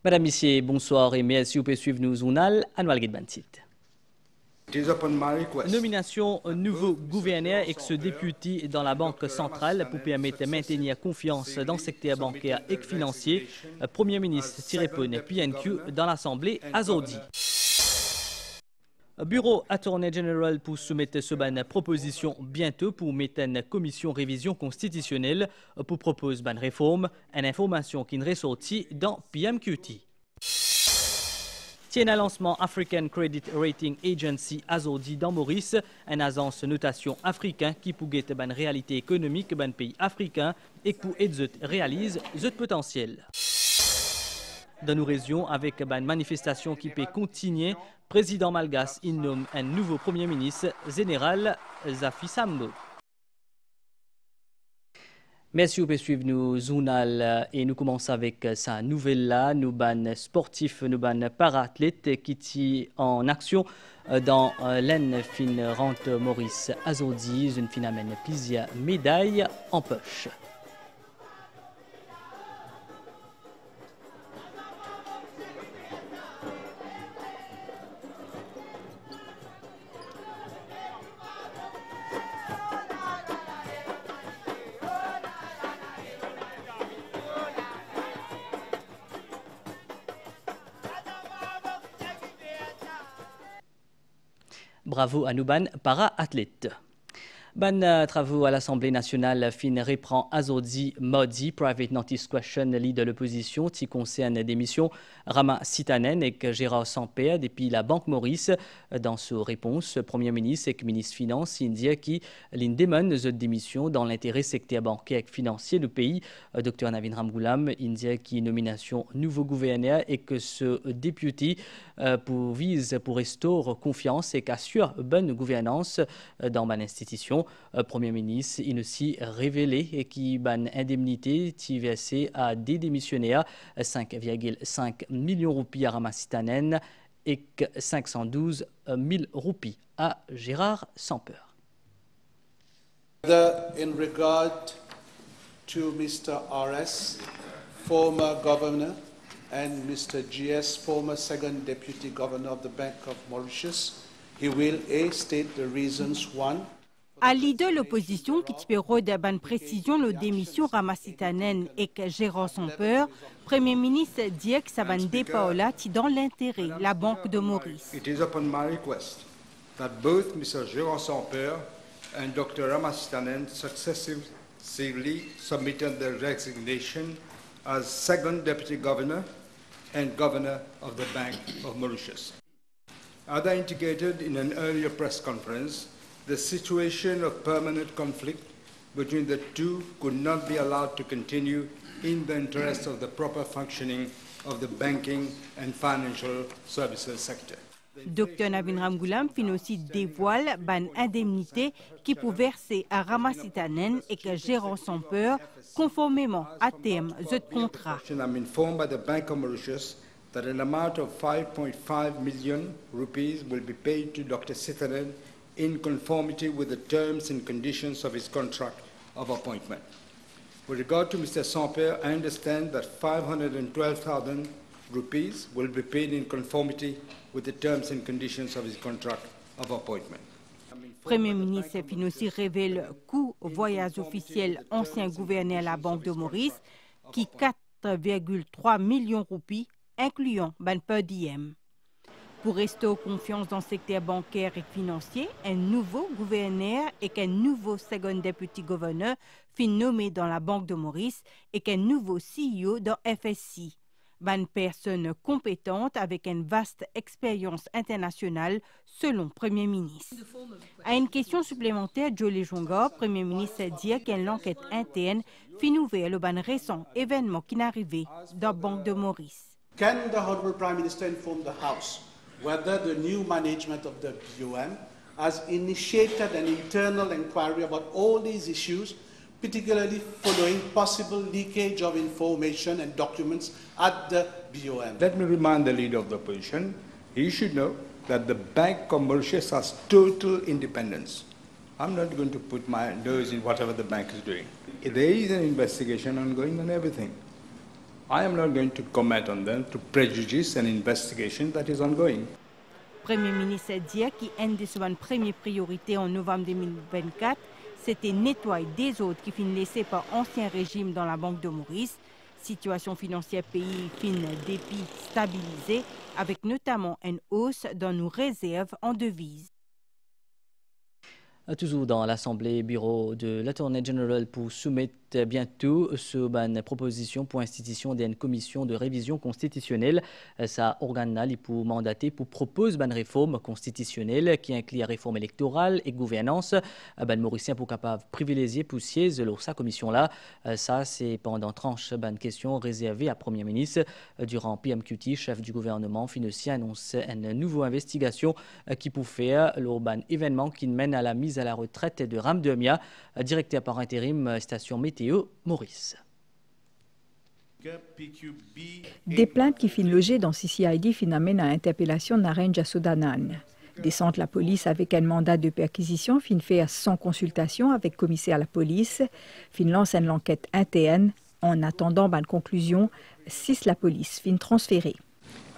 Madame, Messieurs, bonsoir et merci. Vous pouvez suivre nous journal annuel Guide Bantit. Nomination nouveau gouverneur et ce député dans la Banque centrale pour permettre de maintenir confiance dans le secteur bancaire et financier. Premier ministre Tirepone PNQ dans l'Assemblée Azodi. Bureau Attorney General pour soumettre ce proposition bientôt pour mettre une commission révision constitutionnelle pour proposer une réforme, une information qui est ressortie dans PMQT. Tient à lancement African Credit Rating Agency Azodi dans Maurice, une agence notation africain qui pour guetter une réalité économique d'un pays africain et pour aider réalise ce potentiel. Dans nos régions, avec une manifestation qui peut continuer, président malgache il nomme un nouveau premier ministre, général Zafi Sambo. Merci, vous pouvez suivre nos journal et nous commençons avec sa nouvelle là, nous ban sportifs, nous ban para-athlètes qui sont en action dans l'ENFIN Rente Maurice Azodi, une fin amène plusieurs médailles en poche. Bravo à nous, para-athlètes. Travaux à l'Assemblée nationale fin reprend Azodi Modi, Private Notice Question, leader de l'opposition, qui concerne des missions Rama Sitanen et Gérard Samper depuis la Banque Maurice. Dans sa réponse, Premier ministre et ministre Finances India qui l'indemne cette démission dans l'intérêt secteur bancaire et financier du pays. Dr Navin Ramgoolam India qui nomination nouveau gouverneur et que ce député vise pour restaurer confiance et qu'assure bonne gouvernance dans l'institution. Premier ministre, il aussi révélé et qui ban indemnité qui versée à des démissionnaires 5,5 millions de roupies à Ramassitanen et 512 000 roupies à Gérard Samper. In regard to Mr. RS, former governor, and Mr. GS, former second deputy governor of the Bank of Mauritius, he will state the reasons one. À leader l'opposition qui tipero de bonne précision le démission Ramassitanen et que Gérard Samper, Premier ministre dit que ça va Paola qui dans l'intérêt la Banque de Maurice. It is upon my request that both Mr. Gérard Samper and Dr. Ramassitanen successively submitted their resignation as second deputy governor and governor of the Bank of Mauritius. As I indicated in an earlier press conference, the situation of permanent conflict between the two could not be allowed to continue in the interest of the proper functioning of the banking and financial services sector. Dr Navin Ramgoolam fin aussi dévoile ban indemnité qui peut verser à Ramassitanen et que Gérard Samper conformément à terme de contrat. I'm informed by the Bank of Mauritius that an amount of 5.5 million rupees will be paid to Dr. Sitanen in conformity with the terms and conditions of his contract of appointment. With regard to Mr. Samper, I understand that 512,000 rupees will be paid in conformity with the terms and conditions of his contract of appointment. Premier ministre fin aussi révèle coût voyage officiel ancien gouverneur à la Banque de Maurice qui 4,3 millions de roupies, incluant ban per diem. Pour restaurer confiance dans le secteur bancaire et financier, un nouveau gouverneur et qu'un nouveau second deputy governor fut nommé dans la Banque de Maurice et qu'un nouveau CEO dans FSC. Une personne compétente avec une vaste expérience internationale, selon Premier ministre. À une question supplémentaire, Jolie Jonga, Premier ministre, dit qu'une enquête interne fit ouvert le ban récent événement qui n'arrivait dans la Banque de Maurice. Can the Honourable Prime Minister inform the House whether the new management of the BOM has initiated an internal inquiry about all these issues, particularly following possible leakage of information and documents at the BOM? Let me remind the leader of the opposition, he should know that the Bank of Mauritius has total independence. I'm not going to put my nose in whatever the bank is doing. There is an investigation ongoing on everything. I am not going to comment on them to prejudice an investigation that is ongoing. Premier ministre dit qui une de ses premières priorités en novembre 2024, c'était nettoyer des autres qui finissent laissés par ancien régime dans la Banque de Maurice. Situation financière pays fin dépit stabilisée, avec notamment une hausse dans nos réserves en devises. Toujours dans l'Assemblée, bureau de l'Attorney General pour soumettre bientôt une proposition pour institution d'une commission de révision constitutionnelle. Ça organe pour mandater pour proposer une réforme constitutionnelle qui inclut la réforme électorale et gouvernance. Mauricien pour capable privilégier pour siéger dans sa commission-là. Ça, c'est pendant tranche une question réservée à Premier ministre. Durant PMQT, chef du gouvernement financier annonce une nouvelle investigation qui peut faire l'urbain événement qui mène à la mise à la retraite de Ramdemia, directeur par intérim station météo Maurice. Des plaintes qui finissent logées dans CCID finissent amènent à interpellation Narenja Sodanan. Descente la police avec un mandat de perquisition fin fait sans consultation avec commissaire à la police, fin lance une enquête interne en attendant une conclusion si la police fin transférée.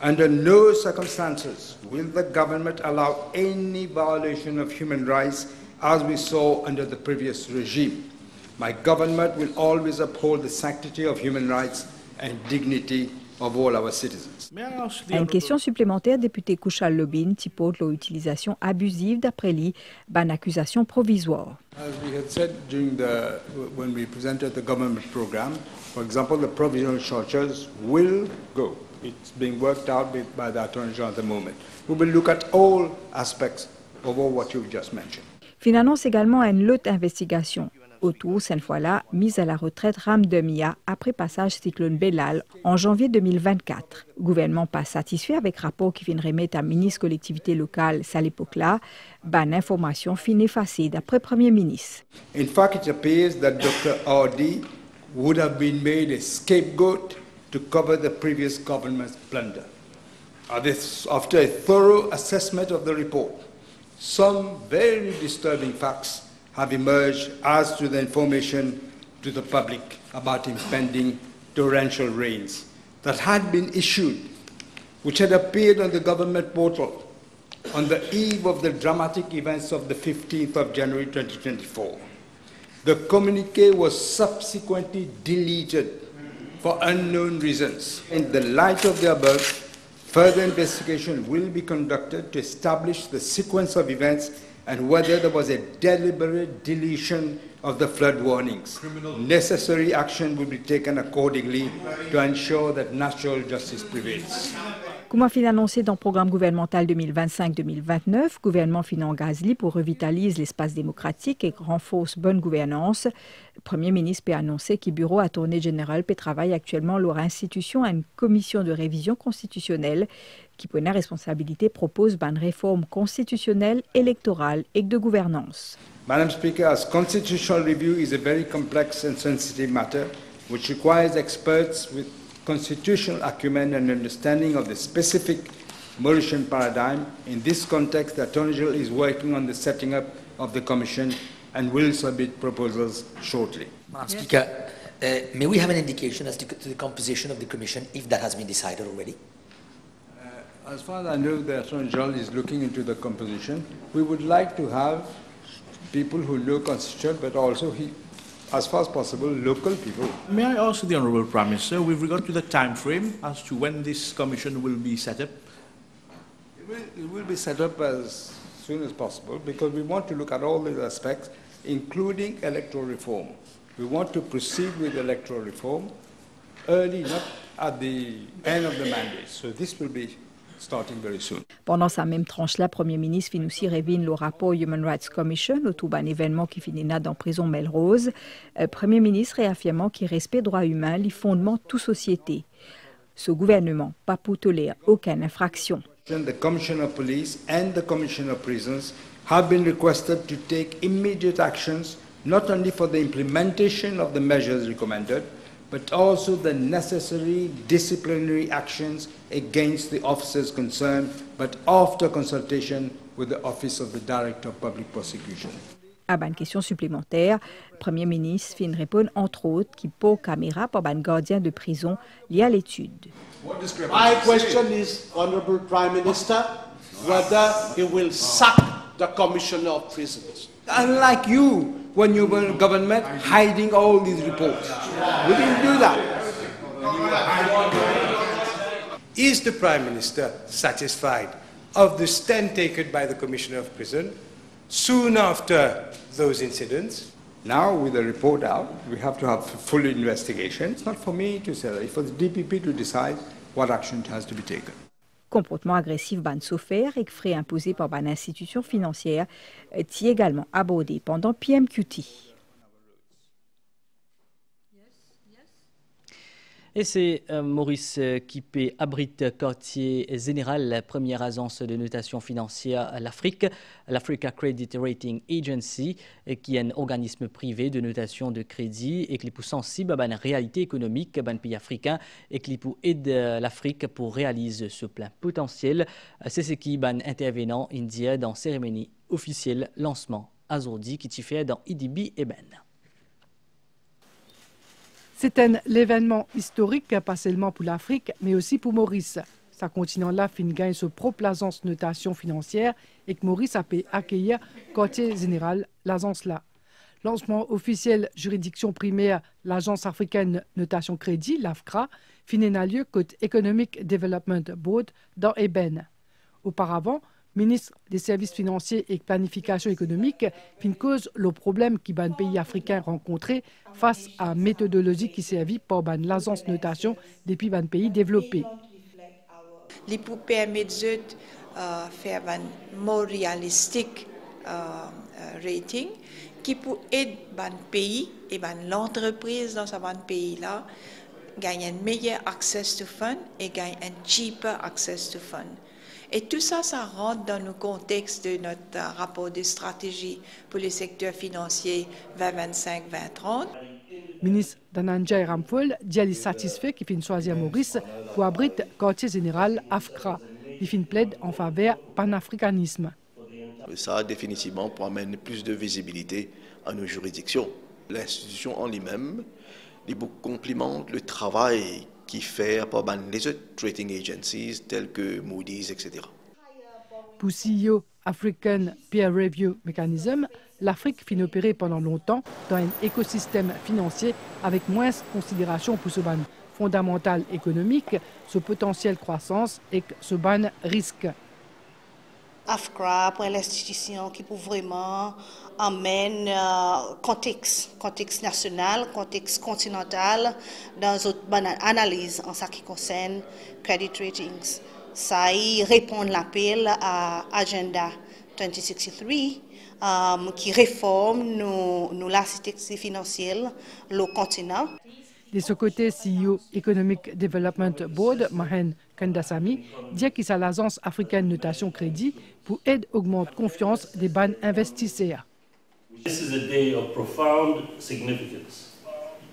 Under no circumstances will the government allow any violation of human rights as we saw under the previous regime. My government will always uphold the sanctity of human rights and dignity of all our citizens. Une question supplémentaire, député Kushal Lobin typote l'utilisation abusive d'après lui, une accusation provisoire. As we had said when we presented the government program, for example, the provisional shelters will go. It's being worked out by the Attorney General at the moment. We will look at all aspects of all what you've just mentioned. Fin annonce également une autre investigation. Autour, cette fois-là, mise à la retraite Ramdemia après passage cyclone Belal en janvier 2024. Gouvernement pas satisfait avec rapport qui vient remettre à ministre collectivité locale à l'époque-là, information fin effacée d'après Premier ministre. In fact, it appears that Dr. Audi would have been made a scapegoat to cover the previous government's blunder. After a thorough assessment of the report, some very disturbing facts have emerged as to the information to the public about impending torrential rains that had been issued, which had appeared on the government portal on the eve of the dramatic events of the 15th of January 2024. The communique was subsequently deleted for unknown reasons. In the light of the above, further investigation will be conducted to establish the sequence of events and whether there was a deliberate deletion of the flood warnings. Necessary action will be taken accordingly to ensure that natural justice prevails. Comme fin annoncé dans le programme gouvernemental 2025-2029, gouvernement finance Gazli pour revitaliser l'espace démocratique et renforce bonne gouvernance. Le Premier ministre a annoncé que le bureau Attorney General travaille actuellement leur institution à une commission de révision constitutionnelle qui, pour une responsabilité, propose une réforme constitutionnelle, électorale et de gouvernance. Madam Speaker, as constitutional review is a very complex and sensitive matter which requires experts with constitutional acumen and understanding of the specific Mauritian paradigm. In this context, the Attorney General is working on the setting up of the Commission and will submit proposals shortly. Madam Speaker, may we have an indication as to the composition of the Commission, if that has been decided already? As far as I know, the Attorney General is looking into the composition. We would like to have people who know Constitution, but also, as far as possible, local people. May I ask the Honourable Prime Minister, with regard to the time frame as to when this commission will be set up? It will be set up as soon as possible because we want to look at all these aspects, including electoral reform. We want to proceed with electoral reform early, not at the end of the mandate. So this will be starting very soon. Pendant sa même tranche-là, Premier ministre finit aussi révèle le rapport Human Rights Commission autour d'un événement qui finit dans la prison Melrose. Premier ministre réaffirmant qu'il respecte les droits humains, les fondements de toute société. Ce gouvernement pas pour tolérer aucune infraction. The Commissioner of Police and the Commissioner of Prisons have been requested to take immediate actions, not only for the implementation of the measures recommended, but also the necessary disciplinary actions against the officers concerned, but after consultation with the Office of the Director of Public Prosecution. À une question supplémentaire, le Premier ministre fin répond entre autres qui pour caméra pour un gardien de prison lié à l'étude. My question is, Honorable Prime Minister, whether he will sack the Commissioner of Prisons. Unlike you, when you were in government, hiding all these reports. We didn't do that. Is the Prime Minister satisfied of the stand taken by the Commissioner of Prison soon after those incidents? Now, with the report out, we have to have full investigation. It's not for me to say, it's for the DPP to decide what action has to be taken. Comportement agressif ban sofer et frais imposés par ban institution financière est également abordé pendant PMQT. Et c'est Maurice Kipé abrite quartier général, la première agence de notation financière à l'Afrique, l'Africa Credit Rating Agency, qui est un organisme privé de notation de crédit et qui est sensible à la réalité économique du pays africain et qui aide l'Afrique pour réaliser ce plein potentiel. C'est ce qui est intervenant indien dans la cérémonie officielle lancement aujourd'hui qui est fait dans IDB et Ben. C'est un événement historique, pas seulement pour l'Afrique, mais aussi pour Maurice. Sa continent-là fin gagne ce propre agence notation financière et que Maurice a pu accueillir quartier général l'agence-là. Lancement officiel juridiction primaire l'agence africaine notation crédit, l'AFCRA, fin a lieu côté Economic Development Board dans Eben. Auparavant, ministre des services financiers et planification économique fin cause le problème qui ban pays africains rencontrés face à la méthodologie qui servit par l'agence notation depuis ban pays développés. Les pour permettre de faire un more réalistique rating qui peut aider ban pays et l'entreprise dans ce pays là gagner un meilleur accès to fund et gagner un cheaper access to fund. Et tout ça, ça rentre dans le contexte de notre rapport de stratégie pour le secteur financier 2025-2030. Ministre Dananjay Ramphol dit qu'il est satisfait qu'il finisse choisir Maurice pour abriter le quartier général AFCRA. Il finit plaide en faveur du panafricanisme. Ça, définitivement, pour amener plus de visibilité à nos juridictions. L'institution en lui-même, il complimente le travail qui fait par les autres rating agencies telles que Moody's, etc. Pour CEO African Peer Review Mechanism, l'Afrique finit opérer pendant longtemps dans un écosystème financier avec moins de considération pour ce ban fondamental économique, ce potentiel croissance et ce ban risque. AFCRA pour l'institution qui peut vraiment amener contexte national, contexte continental dans une analyse en ce qui concerne credit ratings. Ça y répond l'appel à Agenda 2063 qui réforme nos l'architecture financière, le continent. De ce côté, CEO Economic Development Board, Mahen Kandasamy, dit qu'il a l'agence africaine notation crédit pour aider à augmenter la confiance des banques investisseurs. This is a day of profound significance,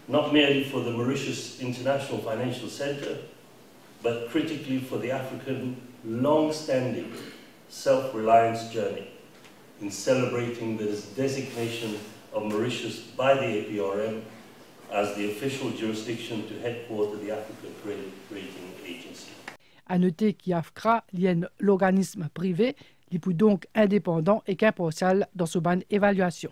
not merely for the Mauritius International Financial Center, but critically for the African long-standing self-reliance journey in celebrating the designation of Mauritius by the APRM as the official jurisdiction to headquarter the Africa Credit Rating Agency. À noter qu'AFCRA lienne l'organisme privé, il peut donc indépendant et qu'impartial dans ce ban évaluation.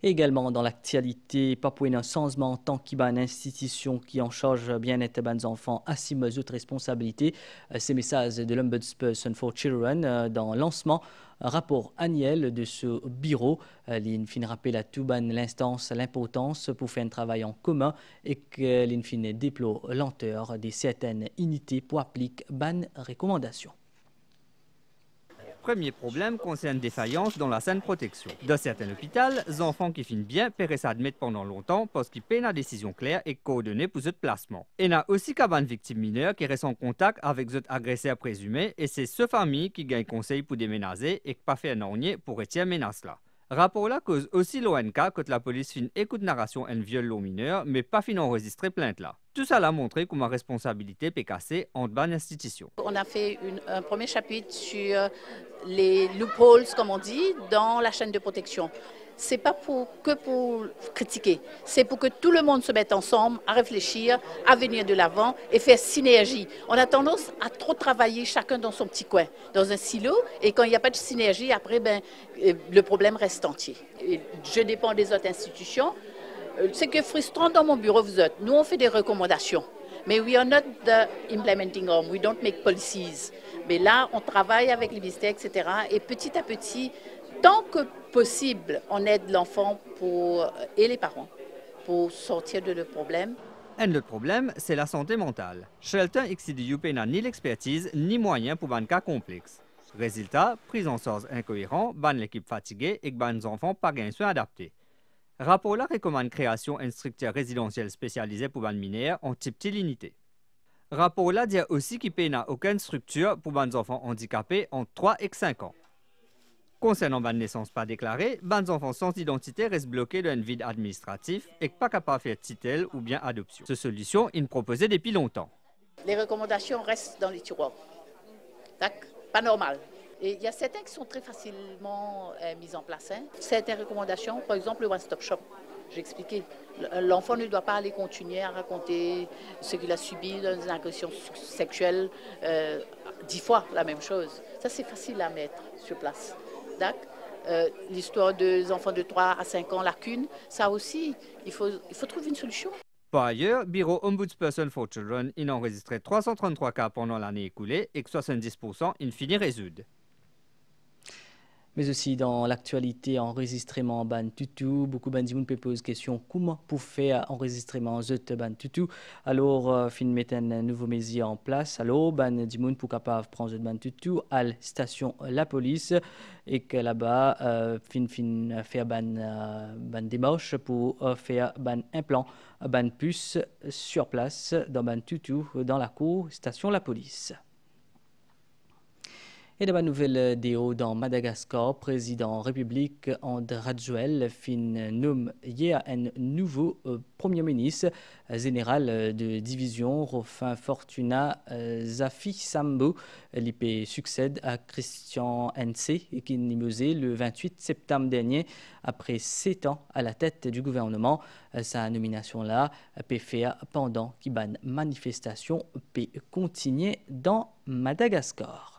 Également dans l'actualité, Papoué un changement tant qu'il y a une institution qui en charge bien-être des enfants assume d'autres responsabilités. Ces messages de l'Ombudsperson for Children dans le lancement un rapport annuel de ce bureau. L'INFIN rappelle à tout l'instance l'importance pour faire un travail en commun et que l'INFIN déplore lenteur de certaines unités pour appliquer ban recommandations. Premier problème concerne défaillance dans la saine protection. Dans certains hôpitaux, les enfants qui finissent bien paieraient s'admettre pendant longtemps parce qu'ils paient une décision claire et coordonnée pour ce placement. Et il y a aussi une victime mineure qui reste en contact avec les agresseurs présumés et c'est ce famille qui gagne conseil pour déménager et qui pas fait un ornier pour retirer menace là. Rapport là cause aussi l'ONK que la police fin écoute narration en viol aux mineurs, mais pas fin enregistrer plainte là. Tout ça l'a montré comment responsabilité peut casser en bonne institution. On a fait un premier chapitre sur les loopholes, comme on dit, dans la chaîne de protection. Ce n'est pas que pour critiquer, c'est pour que tout le monde se mette ensemble à réfléchir, à venir de l'avant et faire synergie. On a tendance à trop travailler chacun dans son petit coin, dans un silo, et quand il n'y a pas de synergie, après, le problème reste entier. Et je dépends des autres institutions. Ce qui est frustrant dans mon bureau, vous êtes, nous on fait des recommandations, mais we are not the implementing arm, we don't make policies. Mais là, on travaille avec les ministères, etc. Et petit à petit, tant que possible, on aide l'enfant et les parents pour sortir de le problème. Un autre problème, c'est la santé mentale. Shelton XCDU n'a ni l'expertise ni moyen pour un cas complexe. Résultat, prise en charge incohérent, l'équipe fatiguée et que les enfants pas gain soins adaptés. Rapport là recommande création d'un structure résidentielle spécialisée pour les mineurs en type unité. Rapport là dit aussi qu'il n'a aucune structure pour les enfants handicapés entre 3 et 5 ans. Concernant les naissances pas déclarées, les enfants sans identité restent bloqués dans un vide administratif et pas capables de faire titel ou bien adoption. Cette solution, il proposait depuis longtemps. Les recommandations restent dans les tiroirs. Pas normal. Et il y a certaines qui sont très facilement mises en place. Certaines recommandations, par exemple le one-stop shop, j'ai expliqué. L'enfant ne doit pas aller continuer à raconter ce qu'il a subi dans une agression sexuelle 10 fois la même chose. Ça, c'est facile à mettre sur place. L'histoire des enfants de 3 à 5 ans, lacune, ça aussi, il faut trouver une solution. Par ailleurs, Bureau Ombudsperson for Children a enregistré 333 cas pendant l'année écoulée et que 70% in fine résoudent. Mais aussi dans l'actualité, enregistrement ban tutu, beaucoup de gens posent question comment pour faire enregistrement de ban tutu. Alors, fin mettre un nouveau mesure en place. Alors, ban gens pour capable prendre ban tutu à la station la police et que là-bas, fin faire ban démarche pour faire ban implant, ban puce sur place dans ban tutu dans la cour station la police. Et de la nouvelle déo dans Madagascar, président République André Rajoelina fin nomme hier un nouveau premier ministre général de division Rofin Fortuna Zafi Sambo. L'IP succède à Christian N.C. qui est nommé le 28 septembre dernier après 7 ans à la tête du gouvernement. Sa nomination-là peut faire pendant qu'il y a une manifestation peut continuer dans Madagascar.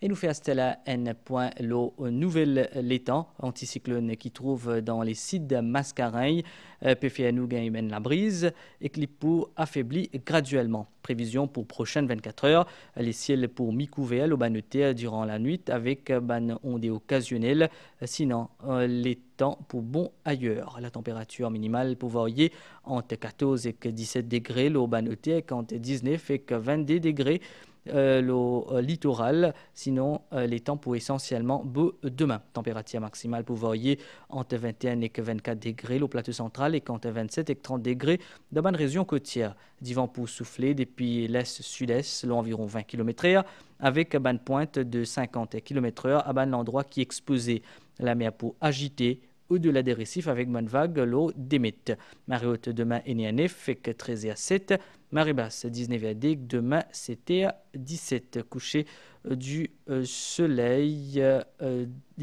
Et nous faisons là un point le nouvel l'étang anticyclone qui trouve dans les sites de Mascareil peut faire nous gagner la brise et qui pour affaiblir graduellement. Prévision pour prochaines 24 heures, les ciels pour mi-couverts au banneté durant la nuit avec ban ondes occasionnelles. Sinon, les temps pour bon ailleurs. La température minimale pour varier entre 14 et 17 degrés au banneté, entre 19 et 22 degrés. Le littoral, sinon les temps pour essentiellement beau demain. Température maximale pour varier entre 21 et 24 degrés au plateau central et entre 27 et 30 degrés dans la région côtière. Du vent pour souffler depuis l'est-sud-est, environ 20 km/h avec une pointe de 50 km/h à l'endroit qui est exposé. La mer pour agiter au-delà des récifs avec une vague l'eau d'émette. Marée haute demain et 9 fait que 13 à 7. Marée basse 19 à 10. Demain c'était à 17. Coucher du soleil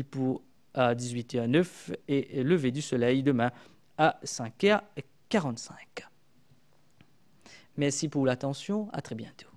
pour à 18 à 9 et lever du soleil demain à 5h45. Merci pour l'attention. À très bientôt.